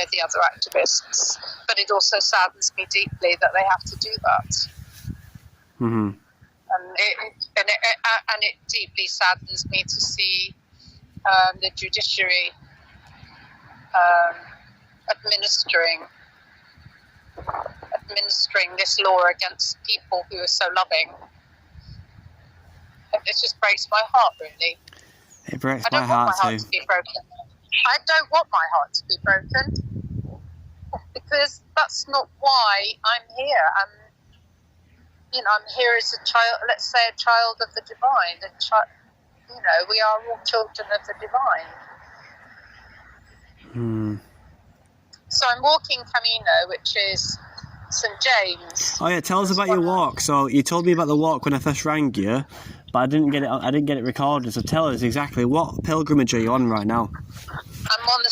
with the other activists, but it also saddens me deeply that they have to do that. Mm-hmm. And it deeply saddens me to see the judiciary administering this law against people who are so loving. It just breaks my heart, really. It breaks my heart too. I don't want my heart to be broken. I don't want my heart to be broken, because that's not why I'm here. I'm here as a child. Let's say a child of the divine. We are all children of the divine. So I'm walking Camino, which is St. James. Oh yeah, tell us about your walk. So you told me about the walk when I first rang you, but I didn't get it recorded. So tell us exactly what pilgrimage are you on right now? I'm on the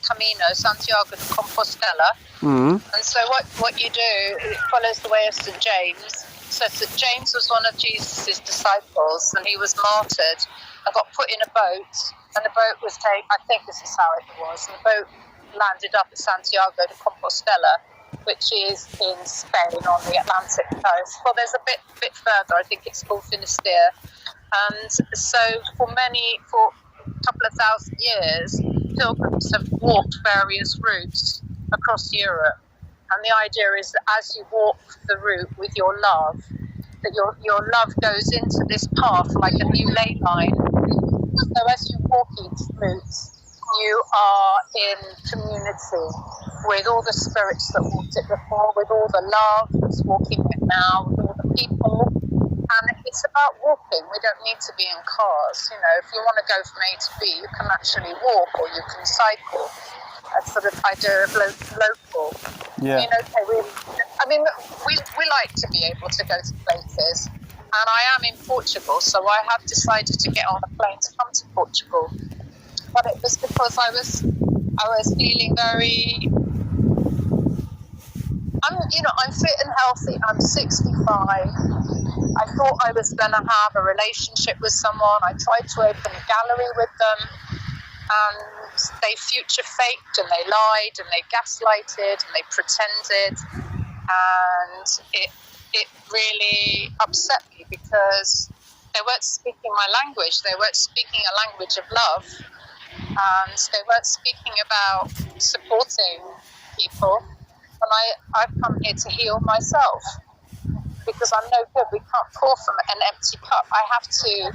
Camino, Santiago de Compostela. Mm-hmm. And so what you do, it follows the way of St. James. So St. James was one of Jesus' disciples, and he was martyred and got put in a boat, and the boat was taken, I think this is how it was, and the boat landed up at Santiago de Compostela, which is in Spain on the Atlantic coast. Well, there's a bit further, I think it's called Finisterre. And so for a couple of thousand years, pilgrims have walked various routes across Europe. And the idea is that as you walk the route with your love, that your love goes into this path like a new ley line. So as you walk each route, you are in community with all the spirits that walked it before, with all the love that's walking it now, with all the people. And it's about walking. We don't need to be in cars. If you want to go from A to B, you can actually walk or you can cycle. That sort of idea of local. Yeah. We like to be able to go to places. And I am in Portugal, so I have decided to get on a plane to come to Portugal. But it was because I was feeling very. I'm fit and healthy. I'm 65. I thought I was going to have a relationship with someone. I tried to open a gallery with them, and they future faked and they lied and they gaslighted and they pretended, and it really upset me because they weren't speaking my language. They weren't speaking a language of love, and they weren't speaking about supporting people. And I've come here to heal myself because I'm no good. We can't pour from an empty cup. I have to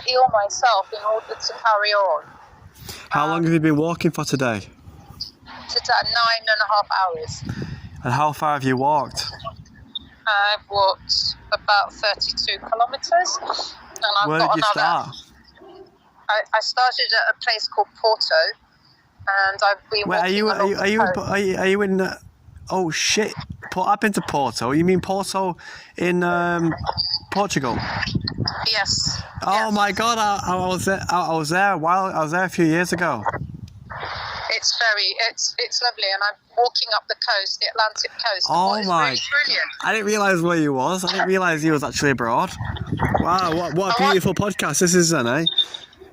heal myself in order to carry on. How long have you been walking for today? Today, 9.5 hours. And how far have you walked? I've walked about 32 kilometres. And Where did you start? I started at a place called Porto, and I've been walking are you in? Oh shit! I've been to Porto. You mean Porto in Portugal? Yes. Oh yes. My God! I was there. I was there a few years ago. It's lovely, and I'm walking up the coast, the Atlantic coast. Oh my! Really brilliant. I didn't realise where you was. I didn't realise you was actually abroad. Wow! What a beautiful podcast this is, then, eh?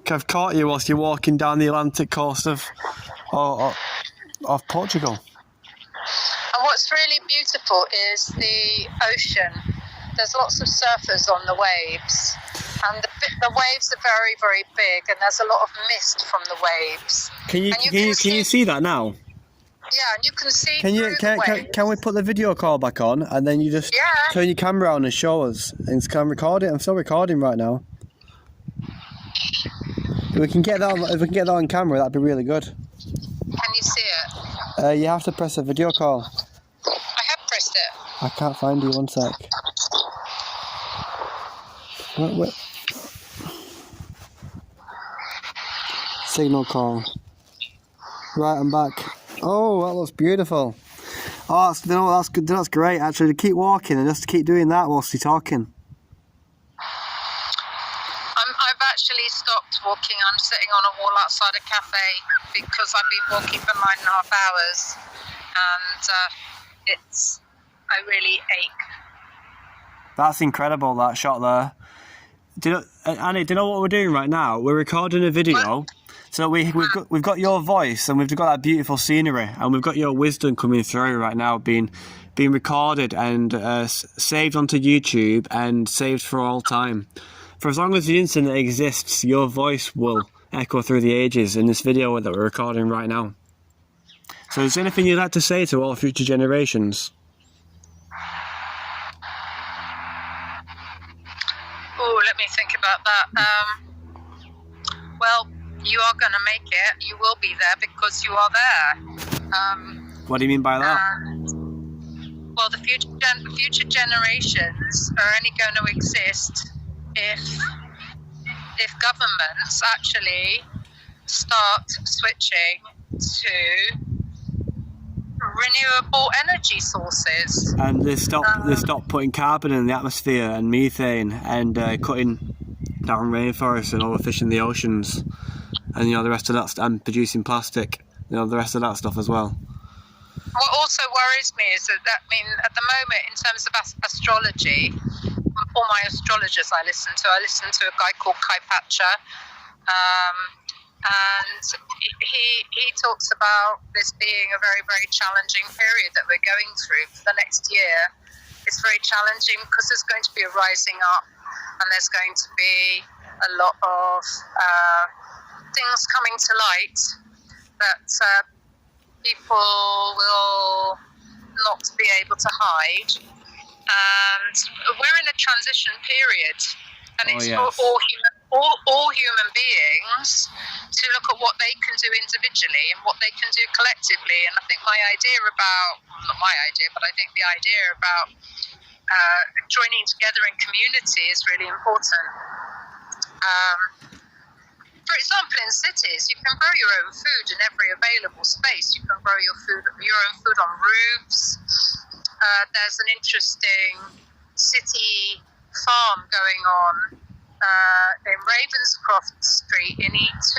I've caught you whilst you're walking down the Atlantic coast of Portugal. And what's really beautiful is the ocean. There's lots of surfers on the waves, and the waves are very, very big, and there's a lot of mist from the waves. Can you see that now? Yeah, and you can see the waves. Can we put the video call back on, and then you just turn your camera on and show us, and can record it? I'm still recording right now. If we can get that on camera, that'd be really good. Can you see it? You have to press a video call. I have pressed it. I can't find you. One sec. Wait. Signal call. Right, I'm back. Oh, that looks beautiful. Oh, that's good. That's great. Actually, to keep walking and just keep doing that whilst you're talking. I've actually stopped walking. I'm sitting on a wall outside a cafe because I've been walking for 9.5 hours, and I really ache. That's incredible, that shot there. Annie, do you know what we're doing right now? We're recording a video So we've got your voice, and we've got that beautiful scenery, and we've got your wisdom coming through right now, being recorded and saved onto YouTube and saved for all time. For as long as the internet exists, your voice will echo through the ages in this video that we're recording right now. So is there anything you'd like to say to all future generations? Oh, let me think about that. Well, you are going to make it. You will be there because you are there. What do you mean by that? Well, the future generations are only going to exist if governments actually start switching to renewable energy sources. And they stop putting carbon in the atmosphere and methane and cutting down rainforests and overfishing the oceans, and the rest of that, and producing plastic, the rest of that stuff as well. What also worries me is that at the moment, in terms of astrology, all my astrologers I listen to a guy called Kai Pacha, and he talks about this being a very, very challenging period that we're going through for the next year. It's very challenging because there's going to be a rising up, and there's going to be a lot of things coming to light that people will not be able to hide. And we're in a transition period, and it's for all human beings to look at what they can do individually and what they can do collectively. And I think the idea about joining together in community is really important. For example, in cities, you can grow your own food in every available space. You can grow your own food on roofs. There's an interesting city farm going on in Ravenscroft Street in E2.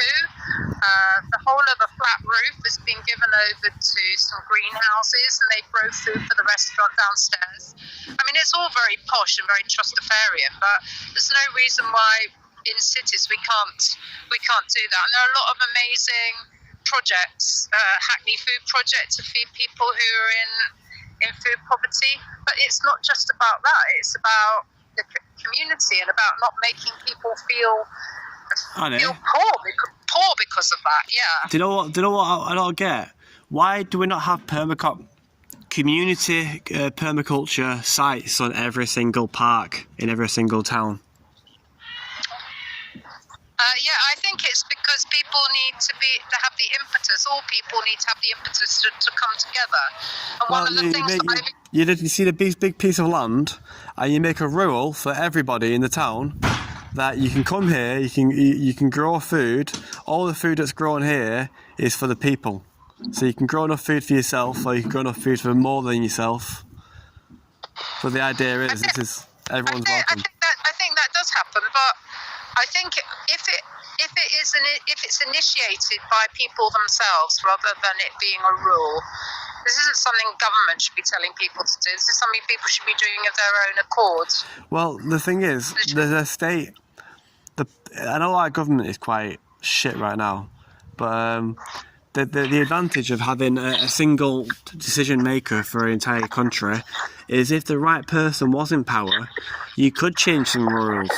The whole of a flat roof has been given over to some greenhouses, and they grow food for the restaurant downstairs. I mean, it's all very posh and very trustafarian, but there's no reason why in cities we can't do that. And there are a lot of amazing projects, Hackney Food Project to feed people who are in food poverty. But it's not just about that. It's about the community and about not making people feel poor because of that. Yeah. Do you know what I don't get? Why do we not have community permaculture sites on every single park in every single town? I think it's because people need to have the impetus. All people need to have the impetus to come together. And one of the things you see the big piece of land, and you make a rule for everybody in the town that you can come here, you can grow food. All the food that's grown here is for the people. So you can grow enough food for yourself, or you can grow enough food for more than yourself. So the idea is everyone's welcome. I think that does happen, but I think if it's initiated by people themselves rather than it being a rule, this isn't something government should be telling people to do. This is something people should be doing of their own accord. Well, the thing is, the state, I know our government is quite shit right now, but the advantage of having a single decision maker for an entire country is if the right person was in power, you could change some rules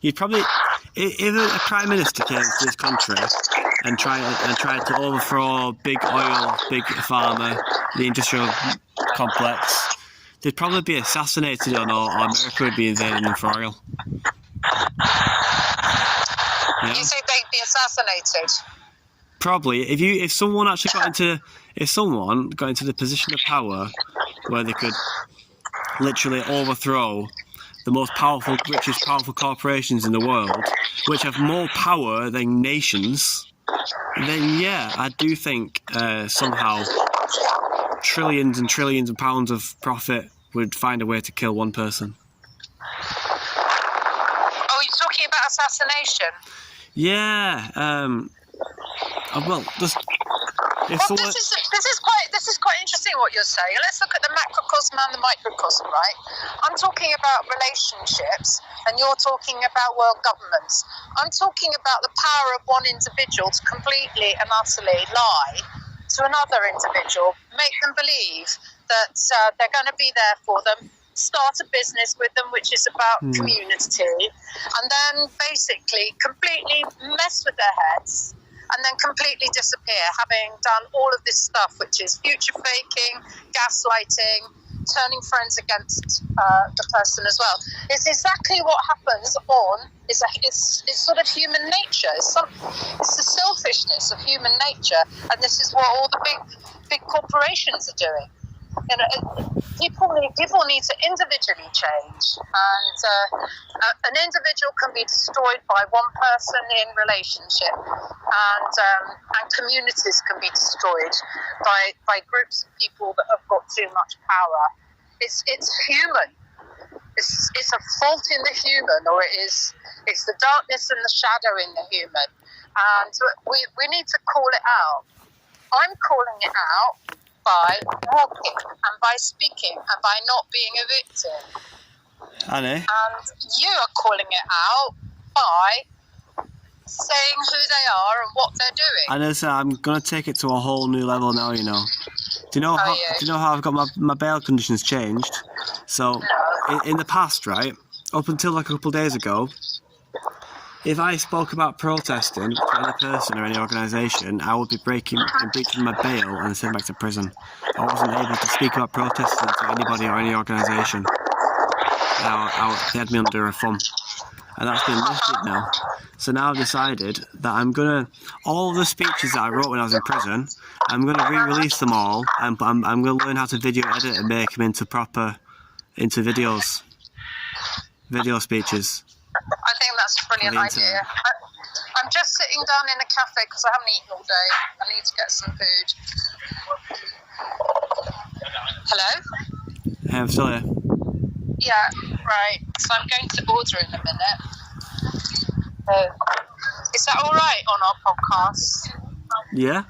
you'd probably, if a prime minister came to this country and tried to overthrow big oil, big pharma, the industrial complex, they'd probably be assassinated, or America would be invading them for oil. Yeah. You think they'd be assassinated? Probably. If someone got into the position of power where they could literally overthrow the most powerful, richest powerful corporations in the world, which have more power than nations, then yeah, I do think somehow trillions and trillions of pounds of profit would find a way to kill one person. Oh, you're talking about assassination? Yeah. Well, If Well, someone, this is quite interesting what you're saying. Let's look at the macrocosm and the microcosm, right? I'm talking about relationships, and you're talking about world governments. I'm talking about the power of one individual to completely and utterly lie to another individual, make them believe that they're going to be there for them, start a business with them, which is about community, and then basically completely mess with their heads and then completely disappear, having done all of this stuff, which is future faking, gaslighting, turning friends against the person as well. It's exactly what happens it's sort of human nature. It's the selfishness of human nature, and this is what all the big corporations are doing. You know, people need to individually change, and an individual can be destroyed by one person in relationship, and communities can be destroyed by groups of people that have got too much power. It's human. It's a fault in the human, or it's the darkness and the shadow in the human, and we need to call it out. I'm calling it out by walking and by speaking and by not being a victim. I know. And you are calling it out by saying who they are and what they're doing. I know, so I'm gonna take it to a whole new level now. You know. Do you know how I've got my bail conditions changed? So in the past, right, up until like a couple of days ago, if I spoke about protesting to any person or any organisation, I would be breaching my bail and sent back to prison. I wasn't able to speak about protesting to anybody or any organisation. They had me under a thumb. And that's been lifted now. So now I've decided that I'm going to, all the speeches that I wrote when I was in prison, I'm going to re-release them all, and I'm going to learn how to video edit and make them into videos. Video speeches. I think that's a brilliant idea. I'm just sitting down in a cafe because I haven't eaten all day. I need to get some food. Hello? Yeah, I'm still here. Yeah, right. So I'm going to order in a minute. Is that all right on our podcast? Yeah?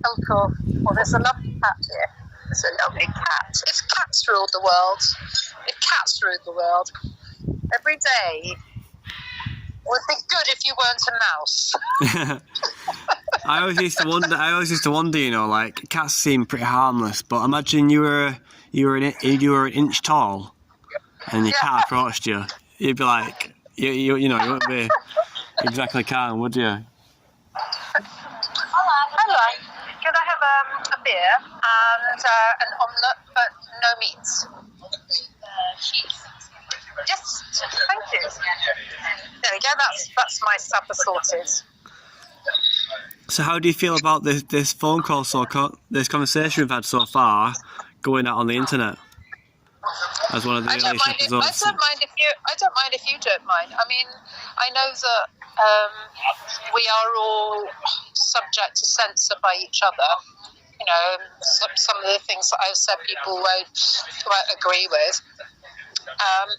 Oh, cool. Well, there's a lovely cat here. It's a lovely cat. If cats ruled the world, every day would be good if you weren't a mouse. I always used to wonder, you know, like cats seem pretty harmless, but imagine you were an inch tall, and your cat approached you. You'd be like, you wouldn't be exactly calm, would you? Hello. Can I have a beer and an omelette, but no meat? Yes, thank you. There we go. That's my supper sorted. So, how do you feel about this phone call, this conversation we've had so far, going out on the internet as one of the earliest episodes? I don't mind if you don't mind. I mean, I know that we are all subject to censor by each other. You know, some of the things that I've said people won't agree with.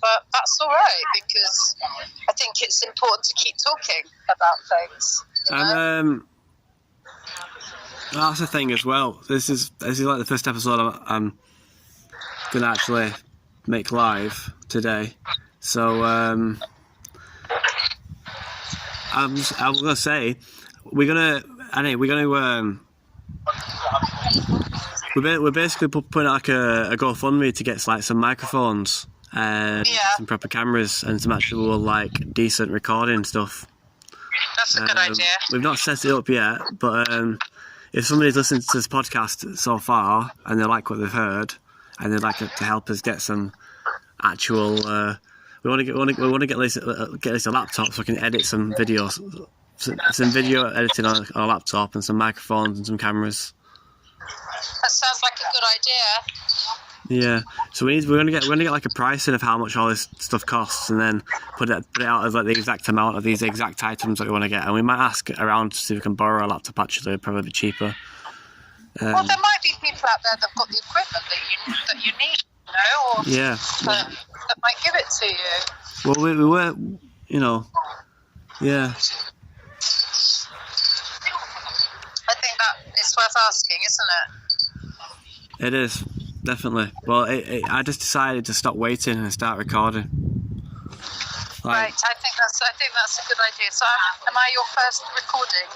But that's all right, because I think it's important to keep talking about things. You know? That's the thing as well. This is like the first episode I'm gonna actually make live today. So I'm gonna say we're basically putting like a GoFundMe to get like some microphones and some proper cameras and some actual like decent recording stuff. That's a good idea. We've not set it up yet, but if somebody's listened to this podcast so far and they like what they've heard and they'd like to help us get some actual, we want to get at least a laptop so we can edit some videos, some video editing on a laptop and some microphones and some cameras. That sounds like a good idea. Yeah, so we're gonna get like a pricing of how much all this stuff costs, and then put it out as like the exact amount of these exact items that we want to get, and we might ask around to see if we can borrow a laptop. Actually, probably a bit cheaper. Well, there might be people out there that've got the equipment that you need, you know, or that might give it to you. Well, we were, you know, yeah. I think It's worth asking, isn't it? It is, definitely. Well, I just decided to stop waiting and start recording. Right, I think that's a good idea. So, am I your first recording?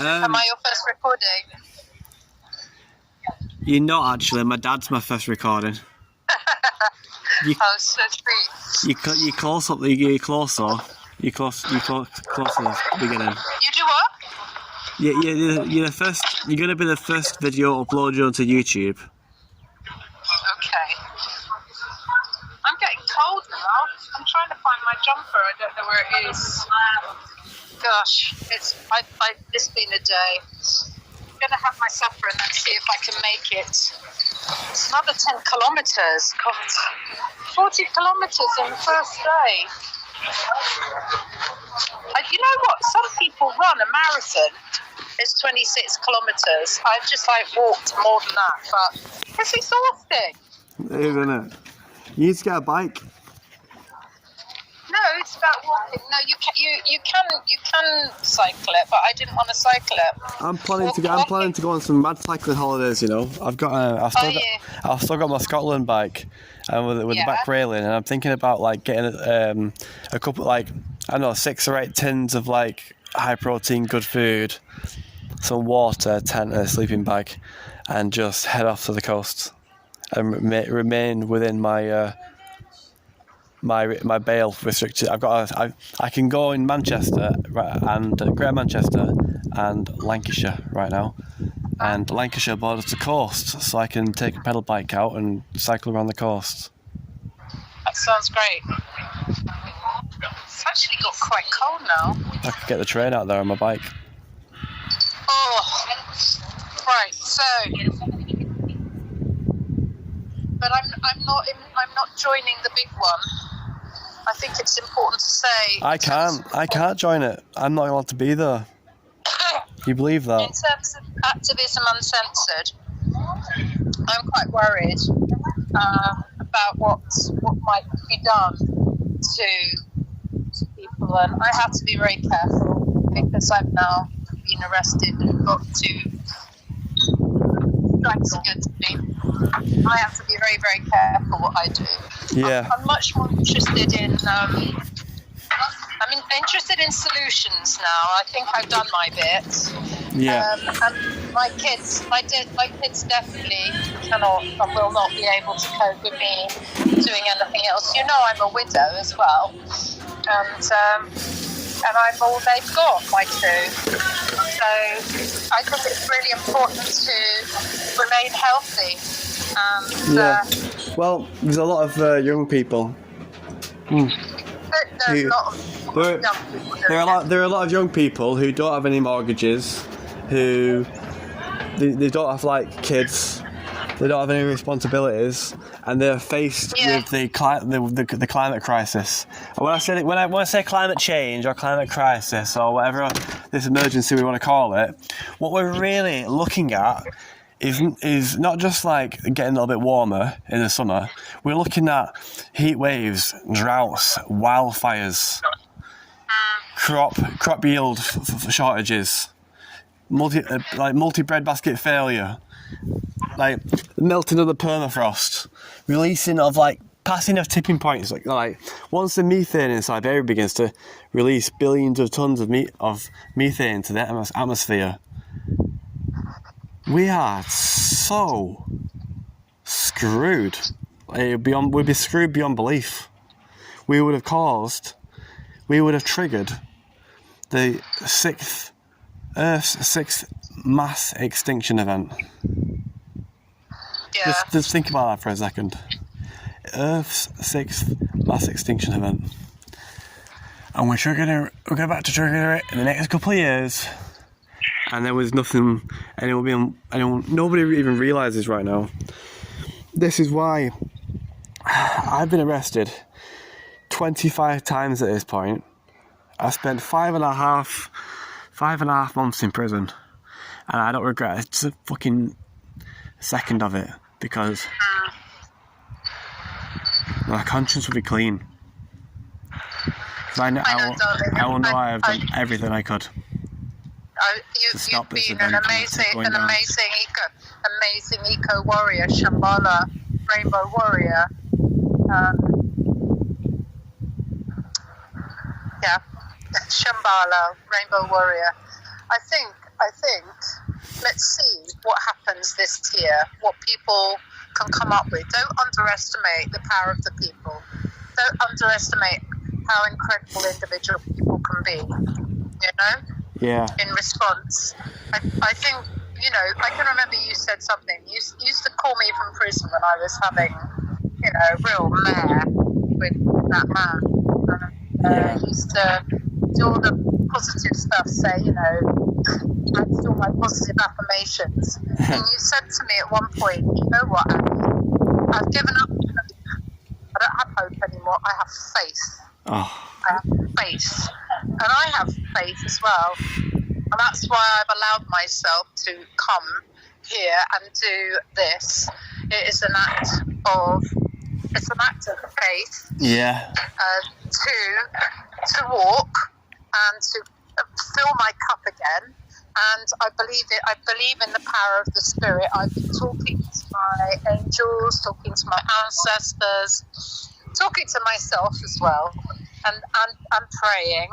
Am I your first recording? You're not actually. My dad's my first recording. Oh, so sweet. You close up. You closer. You close to the beginning. You do what? You're the first. You're gonna be the first video uploaded onto YouTube. Okay. I'm getting cold now. I'm trying to find my jumper. I don't know where it is. Gosh, it's been a day. I'm gonna have my supper and then see if I can make it. It's another 10 kilometers. God, 40 kilometers in the first day. You know what? Some people run a marathon. It's 26 kilometers. I've just walked more than that, but it's exhausting. Isn't it? You need to get a bike. No, it's about walking. No, you can cycle it, but I didn't want to cycle it. I'm planning to go on some mad cycling holidays. You know, I've still got my Scotland bike, and with the back railing, and I'm thinking about getting a couple 6 or 8 tins of high protein, good food, some water, tent, and a sleeping bag, and just head off to the coast and remain within my bail restricted. I can go in Manchester and Greater Manchester and Lancashire right now, and Lancashire borders the coast, so I can take a pedal bike out and cycle around the coast. That sounds great. It's actually got quite cold now. I could get the train out there on my bike. Oh, right. So, but I'm not joining the big one. I think it's important to say. I can't join it. I'm not allowed to be there. You believe that? In terms of activism uncensored, I'm quite worried about what might be done to people, and I have to be very careful because I've now been arrested and got to drugs against me. I have to be very, very careful what I do. Yeah. I'm much more interested in. I'm interested in solutions now. I think I've done my bit. Yeah. And my kids definitely cannot and will not be able to cope with me doing anything else. You know, I'm a widow as well, and I'm all they've got, my two. So I think it's really important to remain healthy. Well, there's a lot of young people. There's a lot of young people. There are a lot of young people who don't have any mortgages, who they don't have kids, they don't have any responsibilities, and they're faced with the climate crisis. And when I say climate change or climate crisis or whatever this emergency we want to call it, what we're really looking at is not just getting a little bit warmer in the summer. We're looking at heat waves, droughts, wildfires, crop yield shortages, multi breadbasket failure, melting of the permafrost, releasing of passing of tipping points. Once the methane in Siberia begins to release billions of tons of methane to the atmosphere, we are so screwed. We'd be screwed beyond belief. We would have triggered the Earth's sixth mass extinction event. Yeah. Just think about that for a second. Earth's sixth mass extinction event. And we're about to trigger it in the next couple of years. And there was nothing nobody even realises right now. This is why I've been arrested 25 times at this point. I spent 5.5 months in prison, and I don't regret it. A fucking second of it, because my conscience will be clean. I will know I have done everything I could. You've this been an event going down. amazing eco warrior, Shambhala, rainbow warrior. Yeah, Shambhala, rainbow warrior. I think. Let's see what happens this year. What people can come up with. Don't underestimate the power of the people. Don't underestimate how incredible individual people can be. You know. Yeah. In response, I think, you know, I can remember you said something. You used to call me from prison when I was having, you know, real mare with that man. Used to do all the positive stuff, say, you know, I'd do all my positive affirmations. And you said to me at one point, you know what, Annie, I've given up hope. I don't have hope anymore. I have faith. Oh. I have faith. And I have faith as well. And that's why I've allowed myself to come here and do this. It is an act of faith. Yeah. To walk and to fill my cup again. And I believe in the power of the spirit. I've been talking to my angels, talking to my ancestors, talking to myself as well, and praying.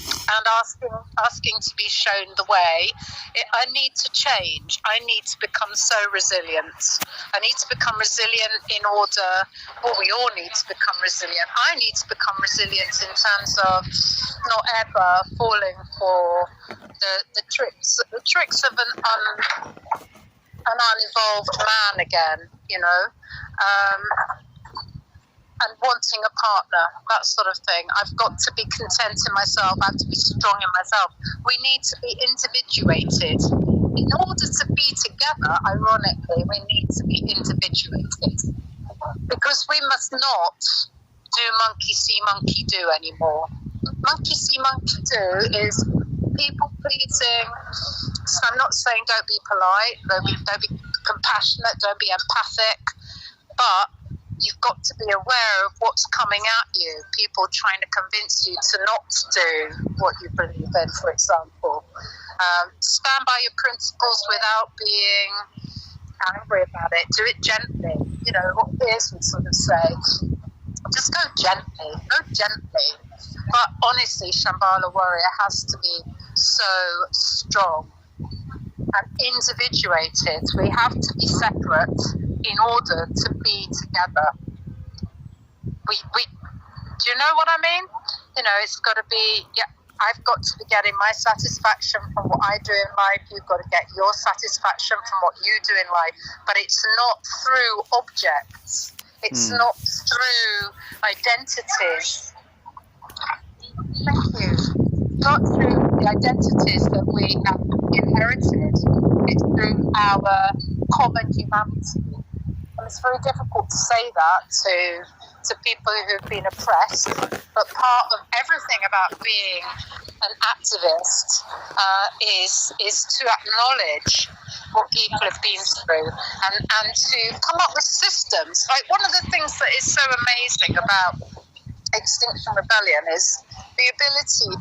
And asking to be shown the way. I need to change. I need to become so resilient. I need to become resilient in order. Well, we all need to become resilient. I need to become resilient in terms of not ever falling for the tricks of an unevolved man again. You know. And wanting a partner, that sort of thing. I've got to be content in myself. I have to be strong in myself. We need to be individuated. In order to be together, ironically, we need to be individuated. Because we must not do monkey see, monkey do anymore. Monkey see, monkey do is people pleasing. So I'm not saying don't be polite, don't be compassionate, don't be empathic, but you've got to be aware of what's coming at you. People trying to convince you to not do what you believe in, for example. Stand by your principles without being angry about it. Do it gently. You know, what Piers would sort of say. Just go gently. But honestly, Shambhala Warrior has to be so strong and individuated. We have to be separate in order to be together. We do you know what I mean? You know, it's got to be, I've got to be getting my satisfaction from what I do in life. You've got to get your satisfaction from what you do in life. But it's not through objects. It's not through identities. Thank you. Not through the identities that we have inherited. It's through our common humanity. And it's very difficult to say that to people who've been oppressed, but part of everything about being an activist is to acknowledge what people have been through and to come up with systems. Like, one of the things that is so amazing about Extinction Rebellion is the ability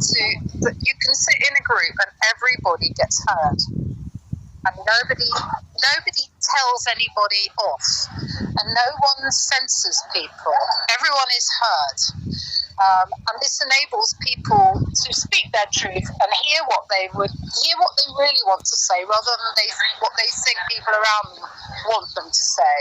that you can sit in a group and everybody gets heard. And nobody tells anybody off, and no one censors people. Everyone is heard, and this enables people to speak their truth and hear what they really want to say, rather than what they think people around them want them to say.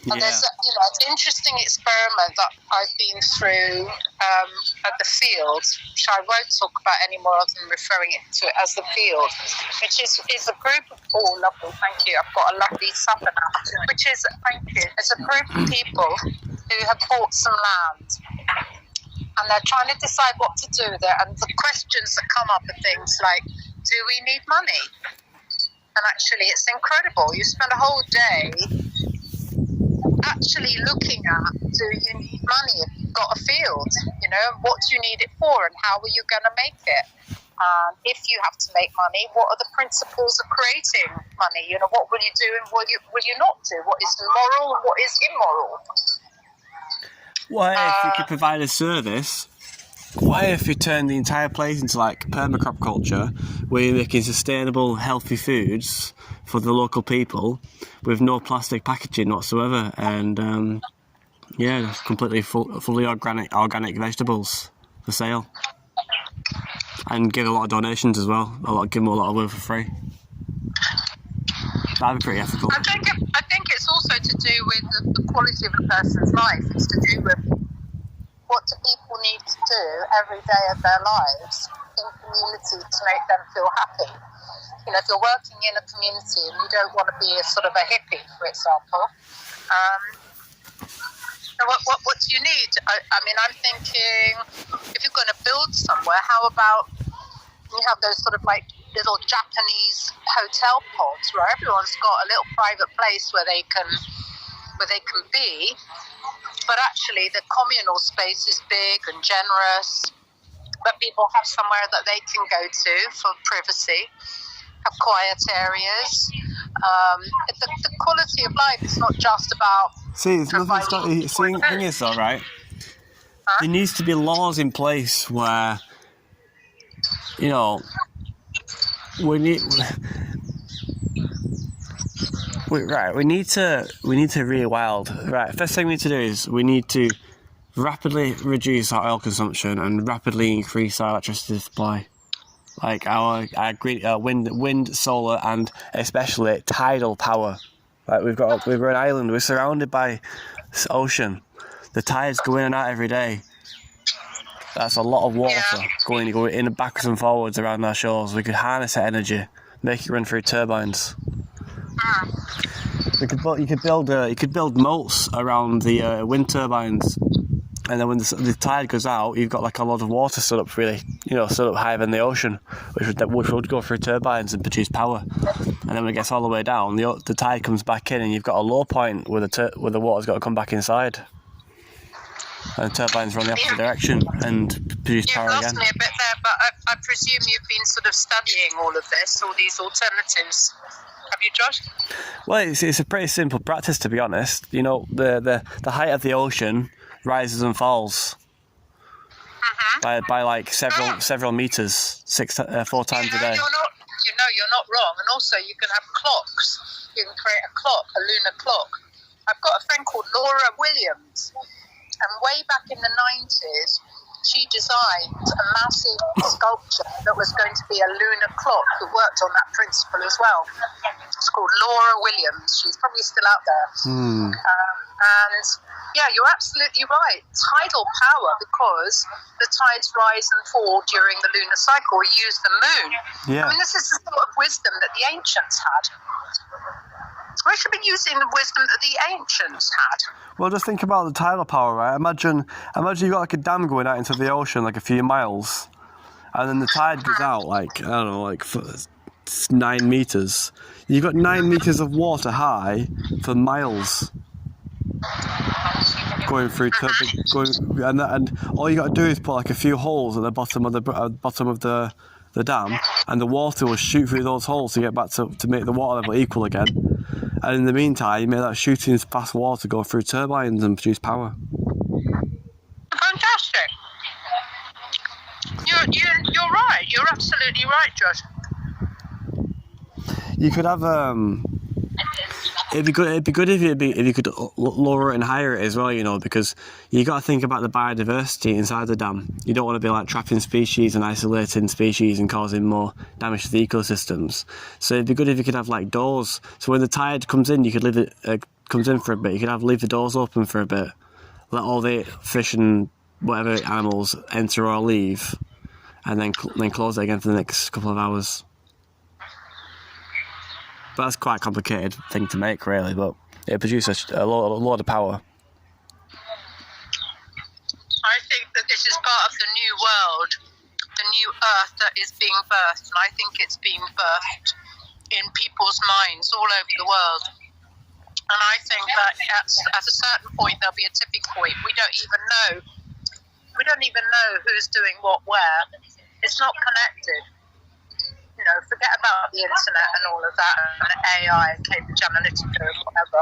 And there's an interesting experiment that I've been through at the field, which I won't talk about anymore other than referring to it as the field, which is a group of, lovely, thank you, I've got a lovely supper now, which is, thank you, it's a group of people who have bought some land and they're trying to decide what to do there, and the questions that come up are things like, do we need money? And actually it's incredible, you spend a whole day actually looking at, do you need money if you've got a field? You know, what do you need it for and how are you going to make it? If you have to make money, what are the principles of creating money? You know, what will you do and what will you not do? What is moral and what is immoral? Well, if you could provide a service. what if you turn the entire place into like permacrop culture, where you're making sustainable, healthy foods for the local people, with no plastic packaging whatsoever, and completely fully organic vegetables for sale, and give a lot of donations as well. Give them a lot away for free. That'd be pretty ethical. I think it's also to do with the quality of a person's life. It's to do with what do people need to do every day of their lives in community to make them feel happy. You know, if you're working in a community and you don't want to be a sort of a hippie, for example, what do you need? I mean, I'm thinking, if you're going to build somewhere, how about you have those sort of like little Japanese hotel pods where everyone's got a little private place where they can be, but actually the communal space is big and generous, but people have somewhere that they can go to for privacy, have quiet areas. The quality of life is not just about... See, it's nothing. Seeing thing is though, right? There needs to be laws in place where, you know, we need to rewild. Right, first thing we need to do is we need to rapidly reduce our oil consumption and rapidly increase our electricity supply, like our wind, solar, and especially tidal power. Like we're an island. We're surrounded by ocean. The tides go in and out every day. That's a lot of water going in backwards and forwards around our shores. We could harness that energy, make it run through turbines. You could build moats around the wind turbines, and then when the tide goes out, you've got like a lot of water stood up higher than the ocean, which would go through turbines and produce power. And then when it gets all the way down, the tide comes back in, and you've got a low point where the water's got to come back inside. And the turbines run the opposite direction and produce power again. You've lost me a bit there, but I presume you've been sort of studying all of this, all these alternatives. Have you, Josh? Well, it's a pretty simple practice, to be honest. You know, the height of the ocean rises and falls by like several meters, 4 times a day. You're not wrong. And also, you can have clocks. You can create a clock, a lunar clock. I've got a friend called Laura Williams. And way back in the 90s, she designed a massive sculpture that was going to be a lunar clock that worked on that principle as well. It's called Laura Williams. She's probably still out there. And yeah, you're absolutely right. Tidal power, because the tides rise and fall during the lunar cycle. We use the moon. Yeah. I mean, this is the sort of wisdom that the ancients had. We should be using the wisdom that the ancients had. Well, just think about the tidal power, right? Imagine you've got like a dam going out into the ocean, like a few miles, and then the tide goes out, like, I don't know, like 9 meters. You've got 9 meters of water high for miles going through, and all you got to do is put like a few holes at the bottom of the dam, and the water will shoot through those holes to get back to make the water level equal again. And in the meantime, you make that shooting fast water go through turbines and produce power. Fantastic. You're right. You're absolutely right, Josh. You could have It'd be good if you could lower it and higher it as well, you know, because you got to think about the biodiversity inside the dam. You don't want to be like trapping species and isolating species and causing more damage to the ecosystems. So it'd be good if you could have like doors. So when the tide comes in, you could leave it comes in for a bit. You could leave the doors open for a bit, let all the fish and whatever animals enter or leave, and then close it again for the next couple of hours. But that's quite a complicated thing to make, really, but it produces a lot of power. I think that this is part of the new world, the new earth that is being birthed, and I think it's being birthed in people's minds all over the world. And I think that at a certain point there'll be a tipping point. We don't even know who's doing what where. It's not connected. You know, forget about the internet and all of that, and AI and Cambridge Analytica and whatever.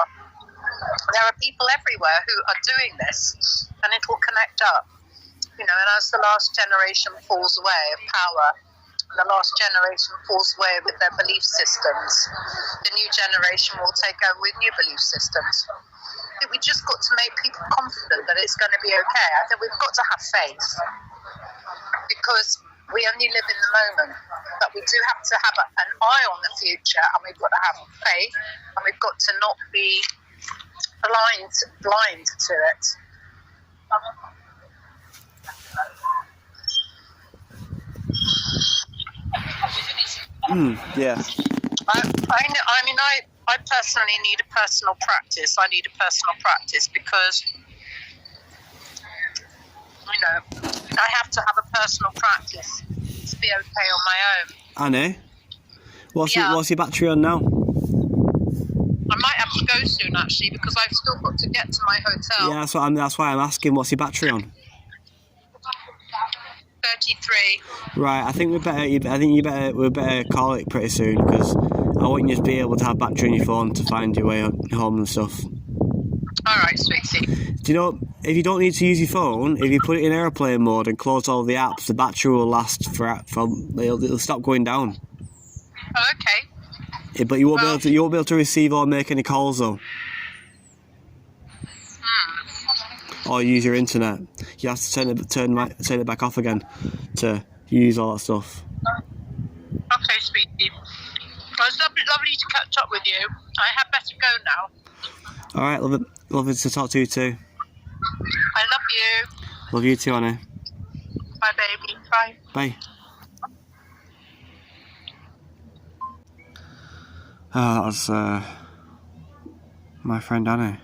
There are people everywhere who are doing this, and it will connect up. And as the last generation falls away of power, the last generation falls away with their belief systems, the new generation will take over with new belief systems. I think we just got to make people confident that it's going to be okay. I think we've got to have faith, because we only live in the moment, but we do have to have an eye on the future, and we've got to have faith, and we've got to not be blind to it. Yeah. I personally need a personal practice. I need a personal practice because, I have to have a personal practice to be okay on my own. Annie, what's your battery on now? I might have to go soon, actually, because I've still got to get to my hotel. Yeah, that's why I'm asking. What's your battery on? 33. Right, I think we better call it pretty soon, because I want you to be able to have battery on your phone to find your way home and stuff. Alright, sweetie. Do you know, if you don't need to use your phone, if you put it in airplane mode and close all the apps, the battery will last it'll stop going down. Oh, okay. But you won't be able to receive or make any calls though. Or use your internet. You have to turn it back off again to use all that stuff. Okay, sweetie. Well, it's lovely to catch up with you. I had better go now. Alright, lovely to talk to you too. I love you. Love you too, Annie. Bye, baby. Bye. Bye. That was my friend Annie.